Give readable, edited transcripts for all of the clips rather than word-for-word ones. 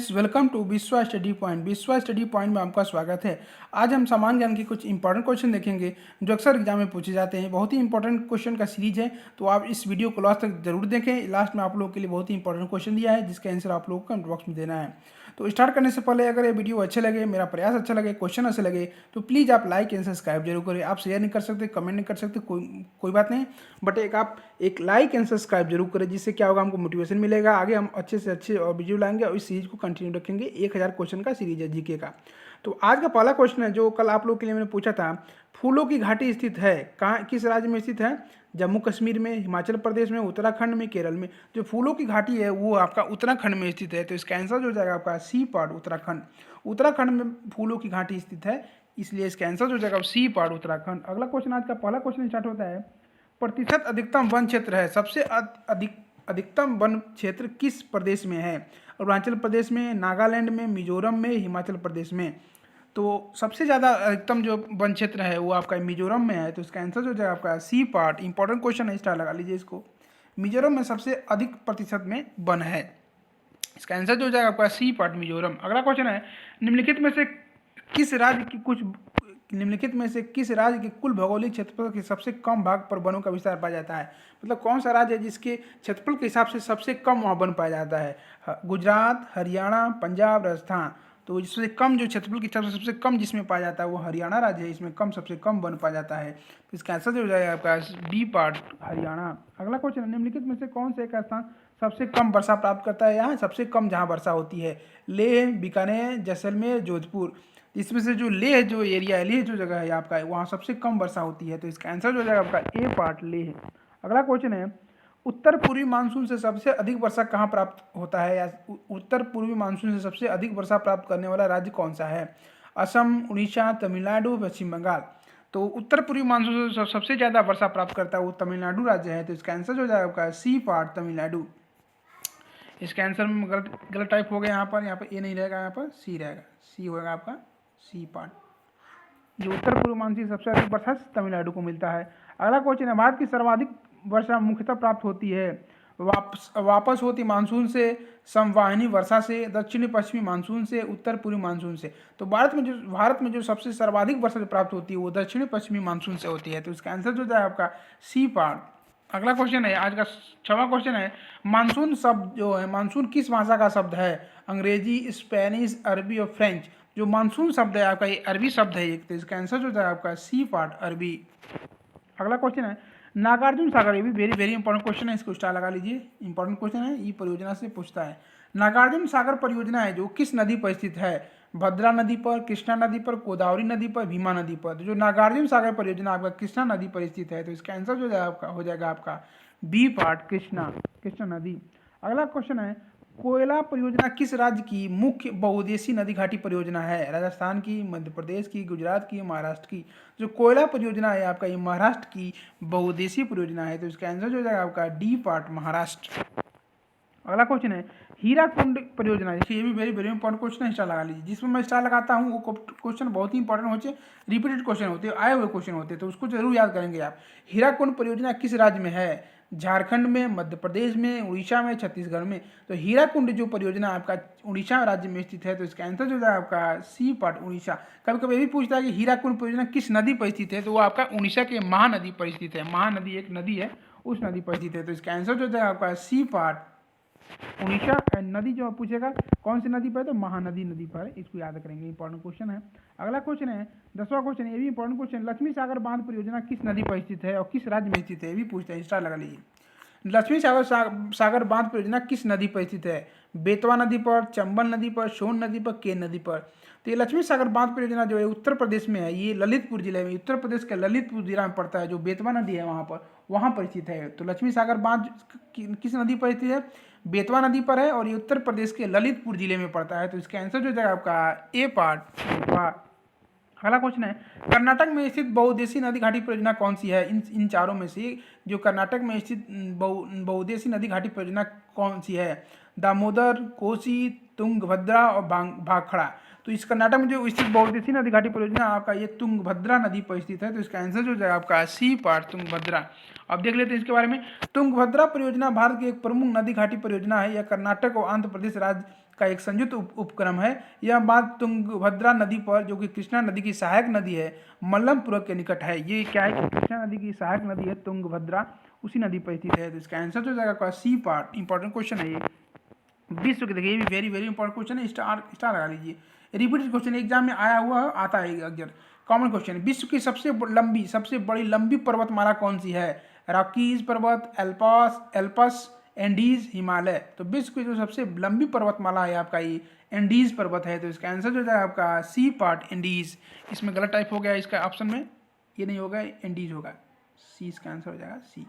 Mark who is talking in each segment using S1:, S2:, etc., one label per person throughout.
S1: Friends, welcome to विश्वा study point. विश्वा study point में आपका स्वागत है। आज हम सामान्य ज्ञान के कुछ इंपॉर्टेंट क्वेश्चन देखेंगे जो अक्सर एग्जाम में पूछे जाते हैं। बहुत ही इंपॉर्टेंट क्वेश्चन का सीरीज है, तो आप इस वीडियो को लास्ट तक जरूर देखें। लास्ट में आप लोगों के लिए बहुत ही इंपॉर्टेंट क्वेश्चन दिया है जिसका आंसर आप लोगों को कमेंट बॉक्स में देना है। तो स्टार्ट करने से पहले अगर ये वीडियो अच्छे लगे, मेरा प्रयास अच्छा लगे, क्वेश्चन अच्छे लगे तो प्लीज़ आप लाइक एंड सब्सक्राइब जरूर करें। आप शेयर नहीं कर सकते, कमेंट नहीं कर सकते, कोई बात नहीं, बट आप एक लाइक एंड सब्सक्राइब जरूर करें, जिससे क्या होगा, हमको मोटिवेशन मिलेगा। आगे हम अच्छे से अच्छे और वीडियो लाएंगे और इस सीरीज को कंटिन्यू रखेंगे। 1000 क्वेश्चन का सीरीज है जीके का। तो आज का पहला क्वेश्चन है जो कल आप लोग के लिए मैंने पूछा था। फूलों की घाटी स्थित है कहाँ, किस राज्य में स्थित है? जम्मू कश्मीर में, हिमाचल प्रदेश में, उत्तराखंड में, केरल में। जो फूलों की घाटी है वो आपका उत्तराखंड में स्थित है, तो इसका आंसर जो हो जाएगा आपका सी पार्ट उत्तराखंड। उत्तराखंड में फूलों की घाटी स्थित है, इसलिए इसका आंसर जो हो जाएगा सी पार्ट उत्तराखंड। अगला क्वेश्चन, आज का पहला क्वेश्चन स्टार्ट होता है। प्रतिशत अधिकतम वन क्षेत्र है, सबसे अधिकतम वन क्षेत्र किस प्रदेश में है? अरुणाचल प्रदेश में, नागालैंड में, मिजोरम में, हिमाचल प्रदेश में। तो सबसे ज़्यादा अधिकतम जो वन क्षेत्र है वो आपका मिजोरम में है, तो इसका आंसर जो है आपका सी पार्ट। इंपॉर्टेंट क्वेश्चन है, स्टार लगा लीजिए इसको। मिजोरम में सबसे अधिक प्रतिशत में वन है, इसका आंसर जो हो जाएगा आपका सी पार्ट मिजोरम। अगला क्वेश्चन है, निम्नलिखित में से किस राज्य के कुल भौगोलिक क्षेत्रफल के सबसे कम भाग पर वनों का विस्तार पाया जाता है? मतलब कौन सा राज्य है जिसके क्षेत्रफल के हिसाब से सबसे कम वहाँ वन पाया जाता है? गुजरात, हरियाणा, पंजाब, राजस्थान। तो जिससे कम जो क्षेत्रफल के हिसाब से सबसे कम जिसमें पाया जाता है वो हरियाणा राज्य है, इसमें कम सबसे कम वन पाया जाता है, तो इसका आंसर जो हो जाएगा आपका बी पार्ट हरियाणा। अगला क्वेश्चन है, निम्नलिखित में से कौन से एक स्थान सबसे कम वर्षा प्राप्त करता है? यहाँ सबसे कम जहाँ वर्षा होती है, लेह, बीकानेर, जैसलमेर, जोधपुर। इसमें से जो लेह जो एरिया है, लेह जो जगह है आपका, वहाँ सबसे कम वर्षा होती है, तो इसका आंसर जो हो जाएगा आपका ए पार्ट लेह। अगला क्वेश्चन है, उत्तर पूर्वी मानसून से सबसे अधिक वर्षा कहाँ प्राप्त होता है? या उत्तर पूर्वी मानसून से सबसे अधिक वर्षा प्राप्त करने वाला राज्य कौन सा है? असम, उड़ीसा, तमिलनाडु, पश्चिम बंगाल। तो उत्तर पूर्वी मानसून से सबसे ज़्यादा वर्षा प्राप्त करता है वो तमिलनाडु राज्य है, तो इसका आंसर जो हो जाएगा आपका सी पार्ट तमिलनाडु। इसके आंसर में गलत टाइप हो गया यहाँ पर ए नहीं रहेगा, यहाँ पर सी रहेगा, सी होगा आपका सी पार्ट। जो उत्तर पूर्व मानसून से सबसे अधिक वर्षा तमिलनाडु को मिलता है। अगला क्वेश्चन है, भारत की सर्वाधिक वर्षा मुख्यतः प्राप्त होती है वापस होती मानसून से, संवाहिनी वर्षा से, दक्षिणी पश्चिमी मानसून से, उत्तर पूर्वी मानसून से। तो भारत में जो सबसे सर्वाधिक वर्षा प्राप्त होती है वो दक्षिणी पश्चिमी मानसून से होती है, तो इसका आंसर जो है आपका सी पार्ट। अगला क्वेश्चन है, आज का 6वां क्वेश्चन है, मानसून शब्द जो है, मानसून किस भाषा का शब्द है? अंग्रेजी, स्पेनिश, अरबी और फ्रेंच। जो मानसून शब्द है आपका ये अरबी शब्द है एक, तो इसका आंसर जो है आपका सी पार्ट अरबी। अगला क्वेश्चन है, नागार्जुन सागर, ये भी वेरी वेरी इंपॉर्टेंट क्वेश्चन है, इसको स्टार लगा लीजिए। इंपॉर्टेंट क्वेश्चन है, ये परियोजना से पूछता है। नागार्जुन सागर परियोजना है जो किस नदी पर स्थित है? भद्रा नदी पर, कृष्णा नदी पर, गोदावरी नदी पर, भीमा नदी पर। तो जो नागार्जुन सागर परियोजना आपका कृष्णा नदी पर स्थित है, तो इसका आंसर जो हो जाएगा आपका बी पार्ट कृष्णा नदी। अगला क्वेश्चन है, कोयला परियोजना किस राज्य की मुख्य बहुउद्देशीय नदी घाटी परियोजना है? राजस्थान की, मध्य प्रदेश की, गुजरात की, महाराष्ट्र की। जो कोयला परियोजना है आपका ये महाराष्ट्र की बहुउद्देशीय परियोजना है, तो इसका आंसर जो हो जाएगा आपका डी पार्ट महाराष्ट्र। अगला क्वेश्चन है, हीराकुंड परियोजना, देखिए ये भी वेरी वेरी इंपॉर्टेंट क्वेश्चन है, स्टार लगा लीजिए। जिसमें मैं स्टार लगाता हूँ वो क्वेश्चन बहुत ही इंपॉर्टेंट होते हैं, रिपीटेड क्वेश्चन होते हैं, आए हुए क्वेश्चन होते हैं, तो उसको जरूर याद करेंगे आप। हीराकुंड परियोजना किस राज्य में है? झारखंड में, मध्य प्रदेश में, उड़ीसा में, छत्तीसगढ़ में। तो हीराकुंड जो परियोजना आपका उड़ीसा राज्य में स्थित है, तो इसका आंसर जो है आपका सी पार्ट उड़ीसा। कभी कभी ये भी पूछता है कि हीराकुंड परियोजना किस नदी पर स्थित है, तो वो आपका उड़ीसा के महानदी पर स्थित है। महानदी एक नदी है, उस नदी पर स्थित है, तो इसका आंसर जो है आपका सी पार्ट उड़ीसा। नदी जो पूछेगा कौन सी नदी पर है, तो महानदी नदी पर है, इसको याद करेंगे, इंपॉर्टेंट क्वेश्चन है। अगला क्वेश्चन है 10वां क्वेश्चन, ये भी इंपॉर्टेंट क्वेश्चन, लक्ष्मी सागर बांध परियोजना किस नदी पर स्थित है और किस राज्य में स्थित है, ये भी पूछता है, स्टार लगा लीजिए। लक्ष्मी सागर बांध परियोजना किस नदी पर स्थित है? बेतवा नदी पर, चंबल नदी पर, सोन नदी पर, केन नदी पर। तो ये लक्ष्मी सागर बांध परियोजना जो है उत्तर प्रदेश में है, ये ललितपुर जिले में, उत्तर प्रदेश के ललितपुर जिला में पड़ता है, जो बेतवा नदी है वहाँ पर स्थित है। तो लक्ष्मी सागर बांध किस नदी पर स्थित है? बेतवा नदी पर है, और ये उत्तर प्रदेश के ललितपुर जिले में पड़ता है, तो इसका आंसर जो जाएगा आपका ए पार्ट। अगला क्वेश्चन है, कर्नाटक में स्थित बहुउद्देशीय नदी घाटी परियोजना कौन सी है? इन चारों में से जो कर्नाटक में स्थित बहुउद्देशीय नदी घाटी परियोजना कौन सी है? दामोदर, कोसी, तुंगभद्रा और भाखड़ा। तो इस कर्नाटक में जो स्थित बहुउद्देशीय नदी घाटी परियोजना आपका ये तुंगभद्रा नदी पर स्थित है, तो इसका आंसर जो जाएगा आपका सी पार्ट तुंगभद्रा। अब देख लेते हैं इसके बारे में। तुंगभद्रा परियोजना भारत की एक प्रमुख नदी घाटी परियोजना है। यह कर्नाटक और आंध्र प्रदेश राज्य का एक संयुक्त उपक्रम है। यह बांध तुंगभद्रा नदी पर, जो कि कृष्णा नदी की सहायक नदी है, मल्लमपुरम के निकट है। ये क्या है कि कृष्णा नदी की सहायक नदी है तुंगभद्रा, उसी नदी पर स्थित है। तो इसका आंसर जो जाएगा सी पार्ट। इंपॉर्टेंट क्वेश्चन है ये, विश्व के, देखिए ये भी वेरी वेरी इंपॉर्टेंट क्वेश्चन है, स्टार लगा लीजिए। रिपीटेड क्वेश्चन एग्जाम में आया हुआ आता है अक्सर, कॉमन क्वेश्चन। विश्व की सबसे बड़ी लंबी पर्वतमाला कौन सी है? रॉकीज पर्वत, एल्पस, एंडीज, हिमालय। तो विश्व की जो सबसे लंबी पर्वतमाला है आपका ये एंडीज पर्वत है। तो इसका आंसर जो है आपका सी पार्ट एंडीज। इसमें गलत टाइप हो गया इसका ऑप्शन में, ये नहीं होगा, एंडीज होगा। सी इसका आंसर हो जाएगा सी।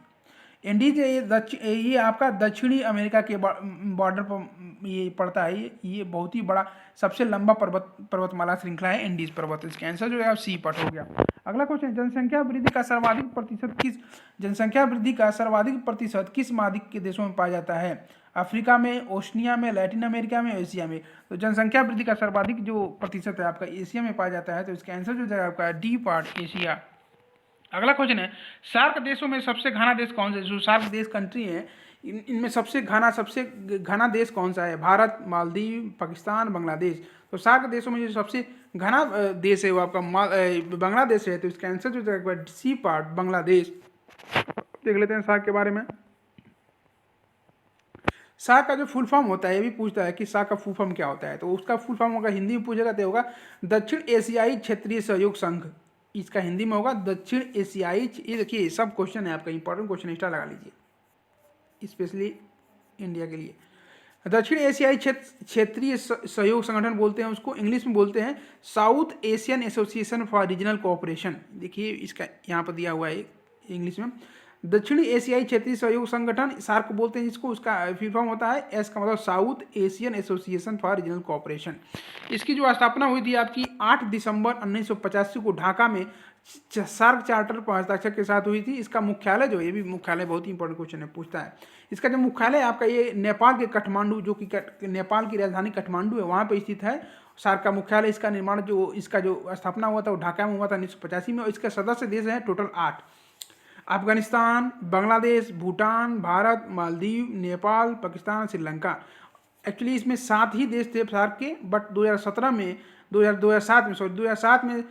S1: एंडीज ये आपका दक्षिणी अमेरिका के बॉर्डर पर ये पड़ता है। ये बहुत ही बड़ा सबसे लंबा पर्वतमाला श्रृंखला है एंडीज पर्वत। इसका आंसर जो है सी पार्ट हो गया। अगला क्वेश्चन, जनसंख्या वृद्धि का सर्वाधिक प्रतिशत किस महाद्वीप के देशों में पाया जाता है? अफ्रीका में, ओशनिया में, लैटिन अमेरिका में, एशिया में। तो जनसंख्या वृद्धि का सर्वाधिक जो प्रतिशत है आपका एशिया में पाया जाता है। तो इसका आंसर जो जाएगा आपका डी पार्ट, एशिया। अगला क्वेश्चन है, सार्क देशों में सबसे घना देश कौन सा है? जो सार्क देश कंट्री है इनमें सबसे घना देश कौन सा है? भारत, मालदीव, पाकिस्तान, बांग्लादेश। तो सार्क देशों में जो सबसे घना देश है वो आपका बांग्लादेश है। तो इसका आंसर जो है सी पार्ट, बांग्लादेश। देख लेते हैं सार्क के बारे में। सार्क का जो फुल फॉर्म होता है, ये भी पूछता है कि सार्क का फुल फॉर्म क्या होता है। तो उसका फुल फॉर्म होगा, हिंदी में पूछेगा तो होगा दक्षिण एशियाई क्षेत्रीय सहयोग संघ। इसका हिंदी में होगा दक्षिण एशियाई। ये देखिए सब क्वेश्चन है आपका, इंपॉर्टेंट क्वेश्चन स्टार लगा लीजिए, स्पेशली इंडिया के लिए। दक्षिण एशियाई क्षेत्रीय सहयोग संगठन बोलते हैं उसको, इंग्लिश में बोलते हैं south Asian association for regional cooperation. देखिए इसका यहाँ पर दिया हुआ है इंग्लिश में, दक्षिणी एशियाई क्षेत्रीय सहयोग संगठन, सार्क बोलते हैं जिसको। उसका फुल फॉर्म होता है, एस का मतलब south Asian association for regional cooperation. इसकी जो स्थापना हुई थी आपकी 8 दिसंबर 1985 को ढाका में सार्क चार्टर पर हस्ताक्षर के साथ हुई थी। इसका मुख्यालय जो, ये भी मुख्यालय बहुत ही इंपॉर्टेंट क्वेश्चन है, पूछता है। इसका जो मुख्यालय आपका ये नेपाल के काठमांडू, जो कि नेपाल की राजधानी काठमांडू है, वहाँ पर स्थित है सार्क का मुख्यालय। इसका निर्माण इसका जो स्थापना हुआ था वो ढाका में हुआ था 1985 में। और इसके सदस्य देश हैं टोटल 8, अफगानिस्तान, बांग्लादेश, भूटान, भारत, मालदीव, नेपाल, पाकिस्तान, श्रीलंका। एक्चुअली इसमें 7 ही देश थे सार्क के, बट 2007 में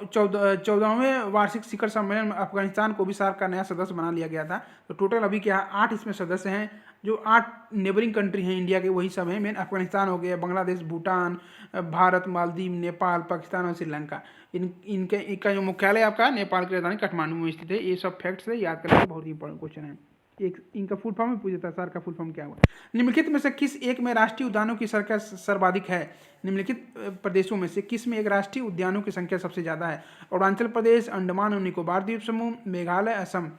S1: 14वें वार्षिक शिखर सम्मेलन में अफगानिस्तान को भी सार्क का नया सदस्य बना लिया गया था। तो टोटल अभी क्या 8 इसमें सदस्य हैं। जो 8 नेबरिंग कंट्री हैं इंडिया के, वही सब हैं। मेन अफगानिस्तान हो गया, बांग्लादेश, भूटान, भारत, मालदीव, नेपाल, पाकिस्तान और श्रीलंका। इनका जो मुख्यालय आपका नेपाल की राजधानी काठमांडू में स्थित है। ये सब फैक्ट्स है, याद करने बहुत ही इंपॉर्टेंट क्वेश्चन है। एक इनका फुल फॉर्म में पूछा था, सार्क का फुल फॉर्म क्या हुआ? निम्नलिखित में से किस एक में राष्ट्रीय उद्यानों की संख्या सर्वाधिक है? निम्नलिखित प्रदेशों में से किस में एक राष्ट्रीय उद्यानों की संख्या सबसे ज्यादा है? अरुणाचल प्रदेश, अंडमान और निकोबार द्वीप समूह, मेघालय, असम।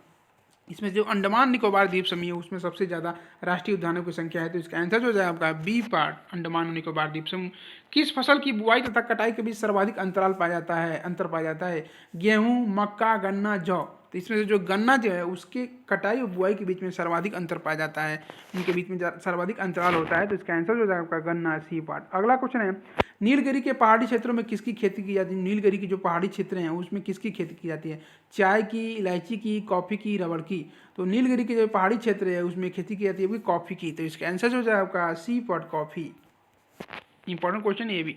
S1: इसमें जो अंडमान निकोबार द्वीप समूह है उसमें सबसे ज्यादा राष्ट्रीय उद्यानों की संख्या है। तो इसका आंसर जो जाए आपका बी पार्ट, अंडमान और निकोबार द्वीप समूह। किस फसल की बुआई तथा कटाई के बीच सर्वाधिक अंतर पाया जाता है? गेहूं, मक्का, गन्ना, जौ। तो इसमें से जो गन्ना जो है उसके कटाई और बुआई के बीच में सर्वाधिक अंतर पाया जाता है, इनके बीच में सर्वाधिक अंतराल होता है। तो इसका आंसर जो जाएगा आपका गन्ना, सी पार्ट। अगला क्वेश्चन है, नीलगिरी के पहाड़ी क्षेत्रों में किसकी खेती की जाती है? नीलगिरी की जो पहाड़ी क्षेत्र हैं उसमें किसकी खेती की जाती है? चाय की, इलायची की, कॉफी की, रबड़ की। तो नीलगिरी के जो पहाड़ी क्षेत्र है उसमें खेती की जाती है कॉफी की। तो इसका आंसर जो जाएगा आपका C part, coffee. Important question ये भी।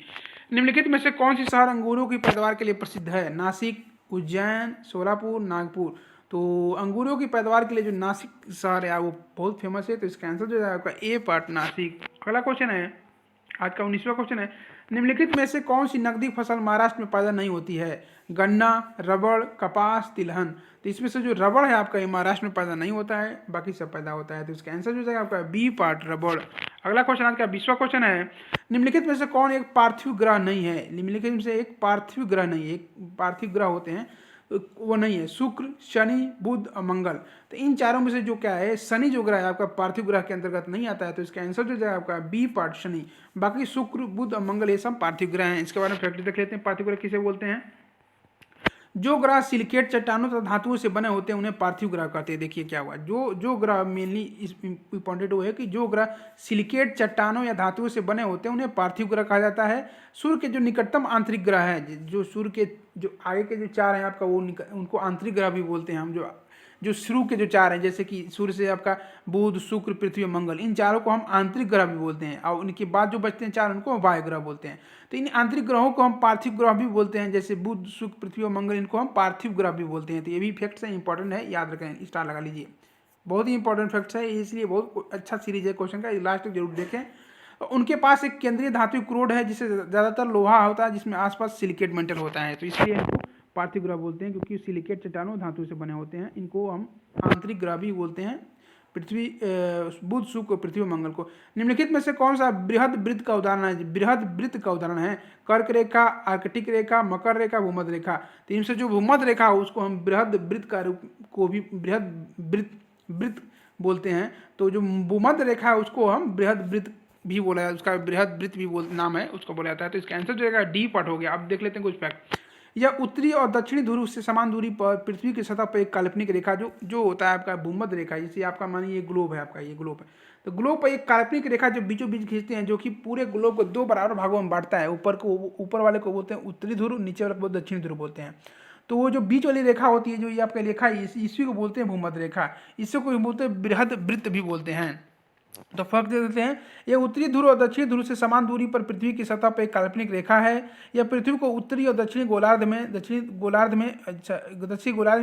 S1: निम्नलिखित में से कौन सी शहर अंगूरों की पैदावार के लिए प्रसिद्ध है? नासिक, उज्जैन, सोलापुर, नागपुर। तो अंगूरों की पैदावार के लिए जो नासिक शहर है वो बहुत फेमस है। तो इसका आंसर जो है आपका ए पार्ट, नासिक। अगला क्वेश्चन है, आज का 19वां क्वेश्चन है, निम्नलिखित में से कौन सी नकदी फसल महाराष्ट्र में पैदा नहीं होती है? गन्ना, रबड़, कपास, तिलहन। तो इसमें से जो रबड़ है आपका ये महाराष्ट्र में पैदा नहीं होता है, बाकी सब पैदा होता है। तो इसका आंसर जो जाएगा आपका बी पार्ट, रबड़। अगला क्वेश्चन आज का 20वां क्वेश्चन है, निम्नलिखित में से कौन एक पार्थिव ग्रह नहीं है? निम्नलिखित में से एक पार्थिव ग्रह नहीं है। एक पार्थिव ग्रह होते हैं वो नहीं है, शुक्र, शनि, बुध और मंगल। तो इन चारों में से जो क्या है, शनि जो ग्रह है आपका पार्थिव ग्रह के अंतर्गत नहीं आता है। तो इसका आंसर जो जाएगा आपका बी पार्ट, शनि। बाकी शुक्र, बुध और मंगल ये सब पार्थिव ग्रह हैं। इसके बारे में फैक्ट देख लेते हैं, पार्थिव ग्रह किसे बोलते हैं। जो ग्रह सिलिकेट चट्टानों तथा धातुओं से बने होते हैं उन्हें पार्थिव ग्रह कहते हैं। देखिए क्या हुआ, जो ग्रह मेनली इंपॉर्टेंट वो है कि जो ग्रह सिलिकेट चट्टानों या धातुओं से बने होते हैं उन्हें पार्थिव ग्रह कहा जाता है। सूर्य के जो निकटतम आंतरिक ग्रह है, जो सूर्य के जो आगे के जो 4 हैं आपका वो उनको आंतरिक ग्रह भी बोलते हैं हम। जो जो शुरू के जो चार हैं, जैसे कि सूर्य से आपका बुध, शुक्र, पृथ्वी और मंगल, इन चारों को हम आंतरिक ग्रह भी बोलते हैं, और उनके बाद जो बचते हैं चार उनको बाह्य ग्रह बोलते हैं। तो इन आंतरिक ग्रहों को हम पार्थिव ग्रह भी बोलते हैं, जैसे बुध, शुक्र, पृथ्वी और मंगल, इनको हम पार्थिव ग्रह भी बोलते हैं। तो ये भी फैक्ट्स हैं, इंपॉर्टेंट है, याद रखें, स्टार लगा लीजिए। बहुत ही इंपॉर्टेंट फैक्ट्स है, इसलिए बहुत अच्छा सीरीज है क्वेश्चन का, लास्ट तक जरूर देखें। उनके पास एक केंद्रीय धातु क्रोड है जिससे ज़्यादातर लोहा होता है, जिसमें आसपास सिलिकेट मेटल होता है, तो इसलिए इनको पार्थिव ग्रह बोलते हैं, क्योंकि सिलिकेट चट्टानों धातु से बने होते हैं। इनको हम आंतरिक ग्रह भी बोलते हैं, पृथ्वी, बुध, शुक्र, पृथ्वी, मंगल को। निम्नलिखित में से कौन सा बृहद वृत्त का उदाहरण है? बृहद वृत्त का उदाहरण है कर्क रेखा, आर्कटिक रेखा, मकर रेखा, भूमध्य रेखा। तो इनसे जो भूमध्य रेखा है उसको हम बृहद वृत्त का रूप को भी बृहद वृत्त बोलते हैं। तो जो भूमध्य रेखा है उसको हम बृहद वृत्त भी बोला है, उसका बृहद वृत्त भी नाम है, उसको बोला जाता है। तो इसका आंसर जो है डी पार्ट हो गया। अब देख लेते हैं कुछ फैक्ट। यह उत्तरी और दक्षिणी ध्रुव से समान दूरी पर पृथ्वी की सतह पर एक काल्पनिक रेखा जो होता है आपका भूमध्य रेखा, जैसे आपका मानिए ये ग्लोब है, आपका ये ग्लोब है, तो ग्लोब पर एक काल्पनिक रेखा जो बीचों बीच खींचते हैं, जो कि पूरे ग्लोब को दो बराबर भागों में बांटता है। ऊपर वाले को बोलते हैं उत्तरी ध्रुव, नीचे वाले को दक्षिणी ध्रुव बोलते हैं। तो वो जो बीच वाली रेखा होती है, जो ये आपका रेखा, इसी को बोलते हैं भूमध्य रेखा, इसी को बोलते हैं बृहद वृत्त भी बोलते हैं। तो फर्क दे देते हैं। यह उत्तरी ध्रुव और दक्षिणी ध्रुव से समान दूरी पर पृथ्वी की सतह पर एक काल्पनिक रेखा है। यह पृथ्वी को उत्तरी और दक्षिणी गोलार्ध में दक्षिणी गोलार्ध में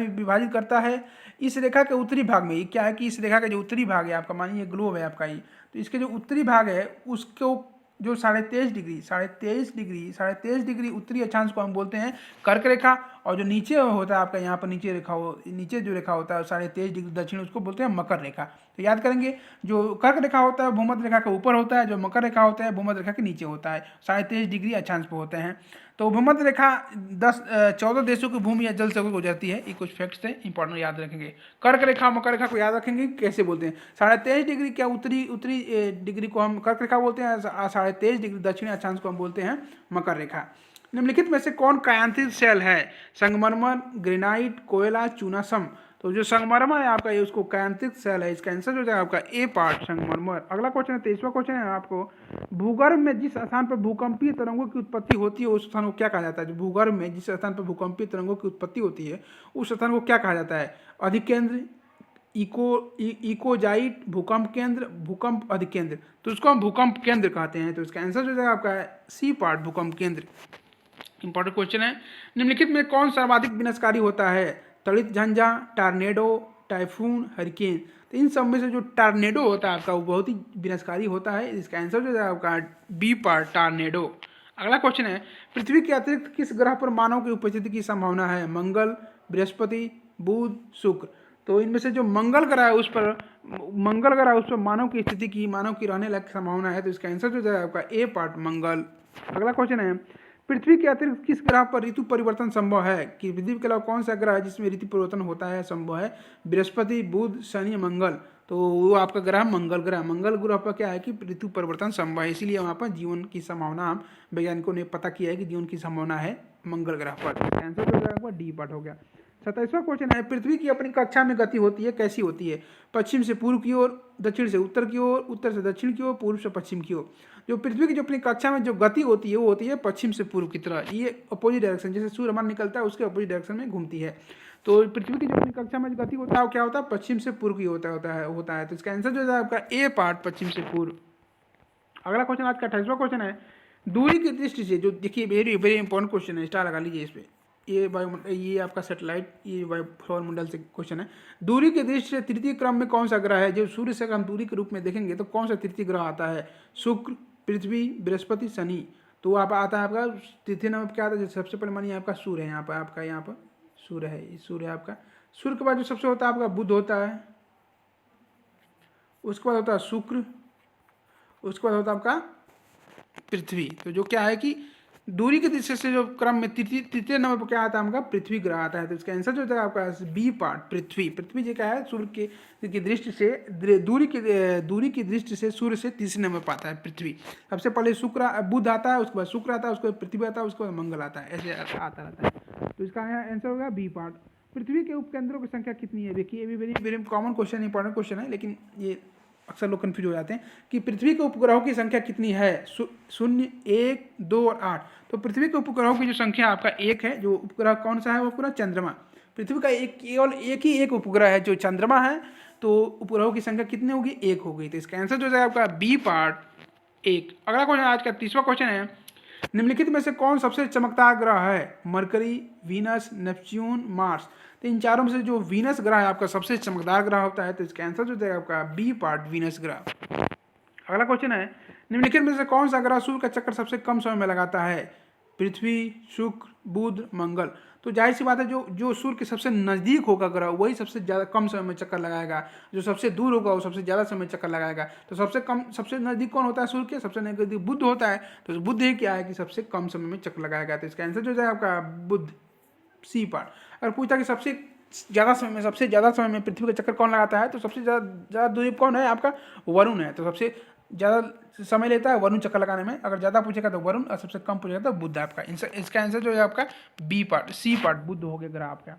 S1: विभाजित करता है। इस रेखा के उत्तरी भाग में, ये क्या है कि इस रेखा का जो उत्तरी भाग है आपका, मानिए ग्लोब है आपका ये, तो इसके जो उत्तरी भाग है उसको जो 23.5 डिग्री उत्तरी अक्षांश को हम बोलते हैं कर्क रेखा, और जो नीचे होता है आपका यहाँ पर नीचे जो रेखा होता है 23.5 डिग्री दक्षिण, उसको बोलते हैं मकर रेखा। तो याद करेंगे, जो कर्क रेखा होता है भूमध्य रेखा के ऊपर होता है, जो मकर रेखा होता है भूमध्य रेखा के नीचे होता है, 23.5 डिग्री अक्षांश पर होते हैं। तो भूमध्य रेखा 14 देशों की भूमि या जल से गुजरती है। ये कुछ फैक्ट्स हैं, इंपॉर्टेंट याद रखेंगे। कर्क रेखा, मकर रेखा को याद रखेंगे कैसे बोलते हैं। 23.5 डिग्री क्या उत्तरी डिग्री को हम कर्क रेखा बोलते हैं, 23.5 डिग्री दक्षिणी अक्षांश को हम बोलते हैं मकर रेखा। निम्नलिखित में से कौन कायांत्रिक शैल है? संगमरमर, ग्रेनाइट, कोयला, चूनासम। तो जो संगमरमर है आपका, ये उसको कायांत्रिक शैल है, इसका आंसर हो जाएगा आपका ए पार्ट, संगमरमर। अगला क्वेश्चन है 23वां क्वेश्चन है आपको, भूगर्भ में जिस स्थान पर भूकंपीय तरंगों की उत्पत्ति होती है उस स्थान को क्या कहा जाता है? जो भूगर्भ में जिस स्थान पर भूकंपीय तरंगों की उत्पत्ति होती है उस स्थान को क्या कहा जाता है? अधिकेंद्र, इकोजाइट, भूकंप केंद्र, भूकंप अधिकेंद्र। तो उसको हम भूकंप केंद्र कहते हैं। तो इसका आंसर हो जाएगा आपका सी पार्ट, भूकंप केंद्र। इंपॉर्टेंट क्वेश्चन है, निम्नलिखित में कौन सर्वाधिक विनाशकारी होता है? तड़ित झंझा, टार्नेडो, टाइफून, हरिकेन। तो इन सब में से जो टार्नेडो होता है आपका वो बहुत ही विनाशकारी होता है। इसका आंसर हो जाएगा आपका बी पार्ट, टार्नेडो। अगला क्वेश्चन है, पृथ्वी के अतिरिक्त किस ग्रह पर मानव की उपस्थिति की संभावना है? मंगल, बृहस्पति, बुध, शुक्र। तो इनमें से जो मंगल ग्रह है उस पर मानव की स्थिति की, मानव की रहने लायक संभावना है। तो इसका आंसर हो जाएगा आपका ए पार्ट, मंगल। अगला क्वेश्चन है, पृथ्वी के अतिरिक्त किस ग्रह पर ऋतु परिवर्तन संभव है? कि पृथ्वी के अलावा कौन सा ग्रह है जिसमें ऋतु परिवर्तन होता है, संभव है? बृहस्पति, बुध, शनि, मंगल। तो वो आपका ग्रह मंगल ग्रह पर क्या है कि ऋतु परिवर्तन संभव है, इसीलिए वहाँ पर जीवन की संभावना वैज्ञानिकों ने पता किया है कि जीवन की संभावना है मंगल ग्रह पर। आंसर हो जाएगा डी पार्ट हो गया। 27वां क्वेश्चन है, पृथ्वी की अपनी कक्षा में गति होती है, कैसी होती है? पश्चिम से पूर्व की ओर, दक्षिण से उत्तर की ओर, उत्तर से दक्षिण की ओर, पूर्व से पश्चिम की ओर। जो पृथ्वी की जो अपनी कक्षा में जो गति होती है वो होती है पश्चिम से पूर्व की तरह। ये अपोजिट डायरेक्शन, जैसे सूर्य हमारा निकलता है उसके अपोजिट डायरेक्शन में घूमती है। तो पृथ्वी की जो अपनी कक्षा में जो गति होता है वो क्या होता है? पश्चिम से पूर्व की होता है। तो इसका आंसर जो है आपका ए पार्ट, पश्चिम से पूर्व। अगला क्वेश्चन आज का 28वां क्वेश्चन है, दूरी की दृष्टि से, जो देखिए वेरी वेरी इंपॉर्टेंट क्वेश्चन है, स्टार लगा लीजिए इस पर। ये आपका सैटेलाइट, ये सौर मंडल से क्वेश्चन है। दूरी की दृष्टि से तृतीय क्रम में कौन सा ग्रह है? जो सूर्य से हम दूरी के रूप में देखेंगे तो कौन सा तृतीय ग्रह आता है? शुक्र, पृथ्वी, बृहस्पति, शनि। तो आप आता है आपका तृतीय नंबर क्या आता है? सबसे पहले मानिए आपका सूर्य है, यहाँ पर सूर्य है, सूर्य है आपका। सूर्य के बाद जो सबसे होता है आपका बुध होता है, उसके बाद होता है शुक्र, उसके बाद होता है आपका पृथ्वी। तो जो क्या है कि दूरी के दृष्टि से जो क्रम में तृतीय नंबर पर क्या आता है आपका? पृथ्वी ग्रह आता है। तो इसका आंसर जो होता है आपका बी पार्ट, पृथ्वी जो क्या है सूर्य की दृष्टि से दूरी की दृष्टि से सूर्य से तीसरे नंबर पर आता है पृथ्वी। सबसे पहले बुध आता है, उसके बाद शुक्र आता है, उसके बाद पृथ्वी आता है, उसके बाद मंगल आता है, ऐसे आता रहता है। तो इसका आंसर होगा बी पार्ट। पृथ्वी के उपकेंद्रों की संख्या कितनी है? देखिए ये भी very very common question, important question है, लेकिन ये अक्सर लोग कन्फ्यूज हो जाते हैं कि पृथ्वी के उपग्रहों की संख्या कितनी है? 0, 1, 2 और 8। तो पृथ्वी के उपग्रहों की जो संख्या आपका 1 है। जो उपग्रह कौन सा है? वो पूरा चंद्रमा। पृथ्वी का केवल एक उपग्रह है जो चंद्रमा है, तो उपग्रहों की संख्या कितनी होगी, 1 होगी। तो इसका आंसर जो है आपका बी पार्ट 1। अगला क्वेश्चन आज का 30वां क्वेश्चन है, निम्नलिखित में से कौन सबसे चमकदार ग्रह है, मरकरी, वीनस, नेपच्यून, मार्स। तो इन चारों में से जो वीनस ग्रह है आपका सबसे चमकदार ग्रह होता है, तो इसका आंसर जो है आपका बी पार्ट वीनस ग्रह। अगला क्वेश्चन है, निम्नलिखित में से कौन सा ग्रह सूर्य का चक्कर सबसे कम समय में लगाता है, पृथ्वी, शुक्र, बुध, मंगल। तो जाहिर सी बात है जो सूर्य के सबसे नज़दीक होगा ग्रह वही सबसे ज़्यादा कम समय में चक्कर लगाएगा, जो सबसे दूर होगा वो सबसे ज़्यादा समय चक्कर लगाएगा। तो सबसे नज़दीक कौन होता है सूर्य के, सबसे नज़दीक बुध होता है। तो बुध ही क्या है कि सबसे कम समय में चक्कर लगाएगा। तो इसका आंसर जो है आपका बुध, सी पार्ट। अगर पूछता कि सबसे ज़्यादा समय में पृथ्वी का चक्कर कौन लगाता है, तो सबसे ज़्यादा दूरी कौन है आपका, वरुण है। तो सबसे ज़्यादा समय लेता है वरुण चक्कर लगाने में। अगर ज़्यादा पूछेगा तो वरुण, और सबसे कम पूछेगा तो बुध आपका। इसका आंसर जो है आपका बी पार्ट, सी पार्ट, बुध हो गया ग्रह आपका।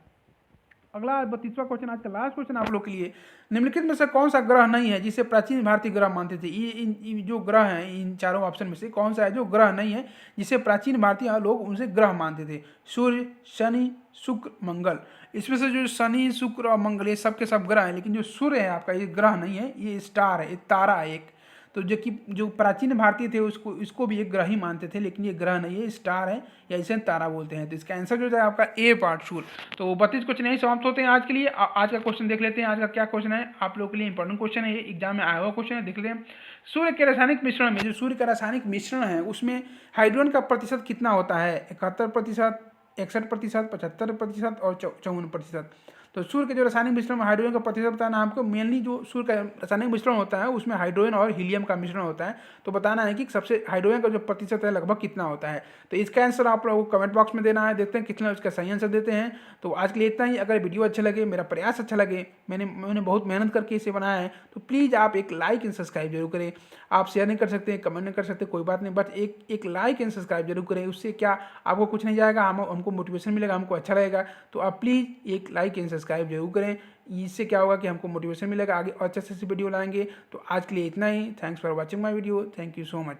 S1: अगला 32वां क्वेश्चन, आज का लास्ट क्वेश्चन आप लोग के लिए, निम्नलिखित में से कौन सा ग्रह नहीं है जिसे प्राचीन भारतीय ग्रह मानते थे। ये जो ग्रह हैं इन चारों ऑप्शन में से कौन सा है जो ग्रह नहीं है जिसे प्राचीन भारतीय लोग उनसे ग्रह मानते थे, सूर्य, शनि, शुक्र, मंगल। इसमें से जो शनि, शुक्र और मंगल ये सब के सब ग्रह हैं, लेकिन जो सूर्य है आपका ये ग्रह नहीं है, ये स्टार है, ये तारा है एक। तो जो प्राचीन भारतीय थे इसको भी एक ग्रह ही मानते थे, लेकिन ये ग्रह नहीं है, स्टार है या इसे तारा बोलते हैं। तो इसका आंसर जो है आपका ए पार्ट सूर्य। तो 32 क्वेश्चन यही समाप्त होते हैं आज के लिए। आज का क्वेश्चन देख लेते हैं। आज का क्या क्वेश्चन है आप लोग के लिए इंपॉर्टेंट क्वेश्चन है, ये एग्जाम में आया हुआ क्वेश्चन है, देख लेते हैं। सूर्य के रासायनिक मिश्रण में, जो सूर्य का रासायनिक मिश्रण है उसमें हाइड्रोजन का प्रतिशत कितना होता है, 71%, 61%, 75% और 54%। तो सूर्य के जो रासायनिक मिश्रण में हाइड्रोजन का प्रतिशत बताना है आपको। मेनली जो सूर्य का रासायनिक मिश्रण होता है उसमें हाइड्रोजन और हीलियम का मिश्रण होता है, तो बताना है कि सबसे हाइड्रोजन का जो प्रतिशत है लगभग कितना होता है। तो इसका आंसर आप लोगों को कमेंट बॉक्स में देना है, देखते हैं कितना उसका सही आंसर देते हैं। तो आज के लिए इतना ही। अगर वीडियो अच्छा लगे, मेरा प्रयास अच्छा लगे, मैंने बहुत मेहनत करके इसे बनाया है, तो प्लीज़ आप एक लाइक एंड सब्सक्राइब जरूर करें। आप शेयर नहीं कर सकते, कमेंट नहीं कर सकते, कोई बात नहीं, बट एक लाइक एंड सब्सक्राइब जरूर करें। उससे क्या आपको कुछ नहीं जाएगा, हमको मोटिवेशन मिलेगा, हमको अच्छा लगेगा। तो आप प्लीज़ एक लाइक एंड सब्सक्राइब जरूर करें। इससे क्या होगा कि हमको मोटिवेशन मिलेगा, आगे और अच्छे से वीडियो लाएंगे। तो आज के लिए इतना ही। Thanks for watching my video. Thank you so much.